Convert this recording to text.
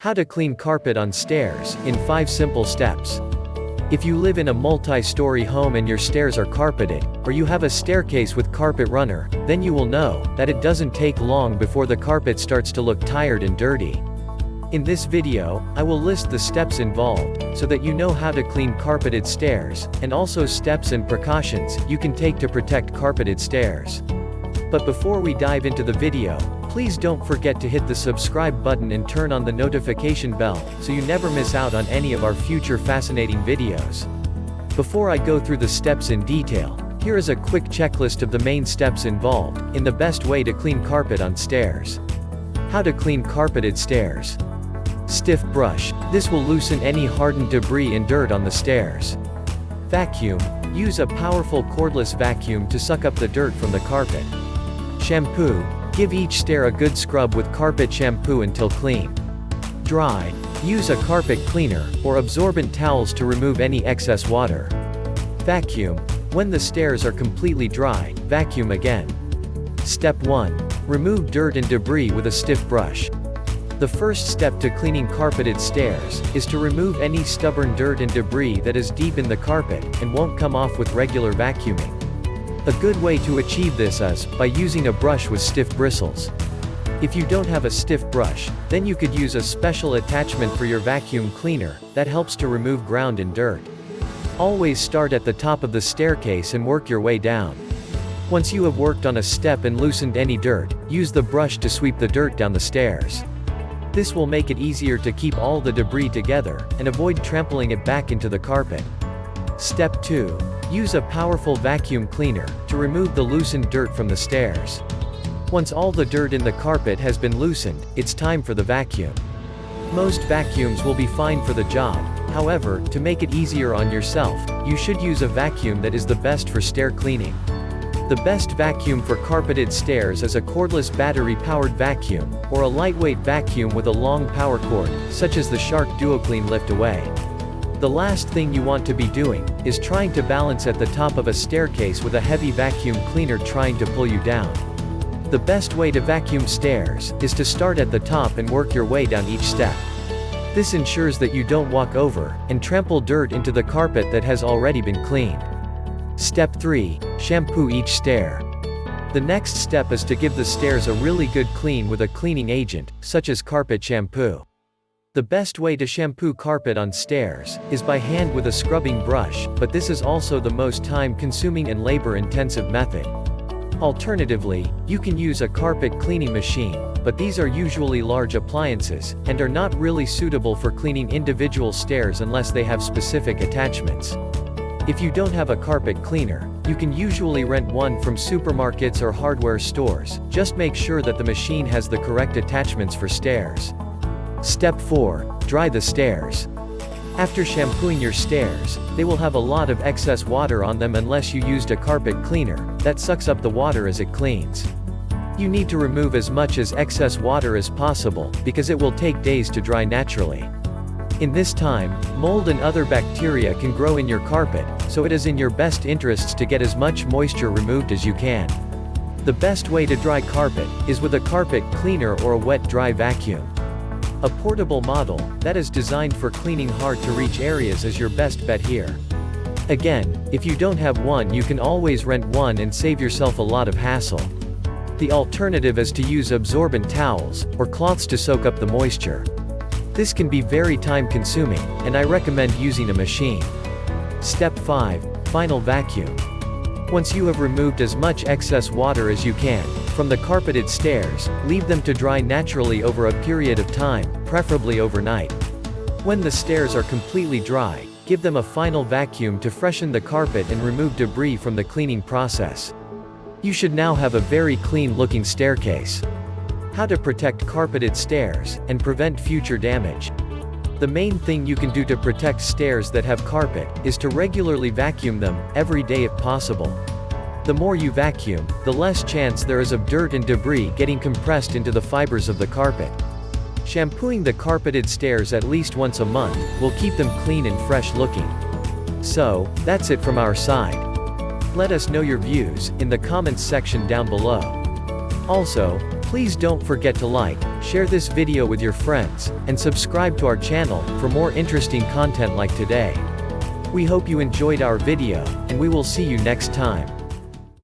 How to clean carpet on stairs, in 5 simple steps. If you live in a multi-story home and your stairs are carpeted, or you have a staircase with carpet runner, then you will know that it doesn't take long before the carpet starts to look tired and dirty. In this video, I will list the steps involved, so that you know how to clean carpeted stairs, and also steps and precautions you can take to protect carpeted stairs. But before we dive into the video, please don't forget to hit the subscribe button and turn on the notification bell, so you never miss out on any of our future fascinating videos. Before I go through the steps in detail, here is a quick checklist of the main steps involved, in the best way to clean carpet on stairs. How to clean carpeted stairs. Stiff brush. This will loosen any hardened debris and dirt on the stairs. Vacuum. Use a powerful cordless vacuum to suck up the dirt from the carpet. Shampoo. Give each stair a good scrub with carpet shampoo until clean. Dry. Use a carpet cleaner, or absorbent towels to remove any excess water. Vacuum. When the stairs are completely dry, vacuum again. Step 1. Remove dirt and debris with a stiff brush. The first step to cleaning carpeted stairs is to remove any stubborn dirt and debris that is deep in the carpet and won't come off with regular vacuuming. A good way to achieve this is by using a brush with stiff bristles. If you don't have a stiff brush, then you could use a special attachment for your vacuum cleaner that helps to remove ground and dirt. Always start at the top of the staircase and work your way down. Once you have worked on a step and loosened any dirt, use the brush to sweep the dirt down the stairs. This will make it easier to keep all the debris together, and avoid trampling it back into the carpet. Step 2. Use a powerful vacuum cleaner to remove the loosened dirt from the stairs. Once all the dirt in the carpet has been loosened, it's time for the vacuum. Most vacuums will be fine for the job. However, to make it easier on yourself, you should use a vacuum that is the best for stair cleaning. The best vacuum for carpeted stairs is a cordless battery-powered vacuum, or a lightweight vacuum with a long power cord, such as the Shark DuoClean Lift Away. The last thing you want to be doing is trying to balance at the top of a staircase with a heavy vacuum cleaner trying to pull you down. The best way to vacuum stairs is to start at the top and work your way down each step. This ensures that you don't walk over and trample dirt into the carpet that has already been cleaned. Step 3. Shampoo each stair. The next step is to give the stairs a really good clean with a cleaning agent, such as carpet shampoo. The best way to shampoo carpet on stairs is by hand with a scrubbing brush, but this is also the most time-consuming and labor-intensive method. Alternatively, you can use a carpet cleaning machine, but these are usually large appliances, and are not really suitable for cleaning individual stairs unless they have specific attachments. If you don't have a carpet cleaner, you can usually rent one from supermarkets or hardware stores. Just make sure that the machine has the correct attachments for stairs. Step 4. Dry the stairs. After shampooing your stairs, they will have a lot of excess water on them unless you used a carpet cleaner that sucks up the water as it cleans. You need to remove as much as excess water as possible, because it will take days to dry naturally. In this time, mold and other bacteria can grow in your carpet, so it is in your best interests to get as much moisture removed as you can. The best way to dry carpet is with a carpet cleaner or a wet-dry vacuum. A portable model that is designed for cleaning hard-to-reach areas is your best bet here. Again, if you don't have one, you can always rent one and save yourself a lot of hassle. The alternative is to use absorbent towels or cloths to soak up the moisture. This can be very time-consuming, and I recommend using a machine. Step 5. Final vacuum. Once you have removed as much excess water as you can from the carpeted stairs, leave them to dry naturally over a period of time, preferably overnight. When the stairs are completely dry, give them a final vacuum to freshen the carpet and remove debris from the cleaning process. You should now have a very clean-looking staircase. How to protect carpeted stairs and prevent future damage. The main thing you can do to protect stairs that have carpet is to regularly vacuum them every day if possible. The more you vacuum, the less chance there is of dirt and debris getting compressed into the fibers of the carpet. Shampooing the carpeted stairs at least once a month will keep them clean and fresh looking. So, that's it from our side. Let us know your views in the comments section down below. Also, Please don't forget to like, share this video with your friends, and subscribe to our channel for more interesting content like today. We hope you enjoyed our video, and we will see you next time.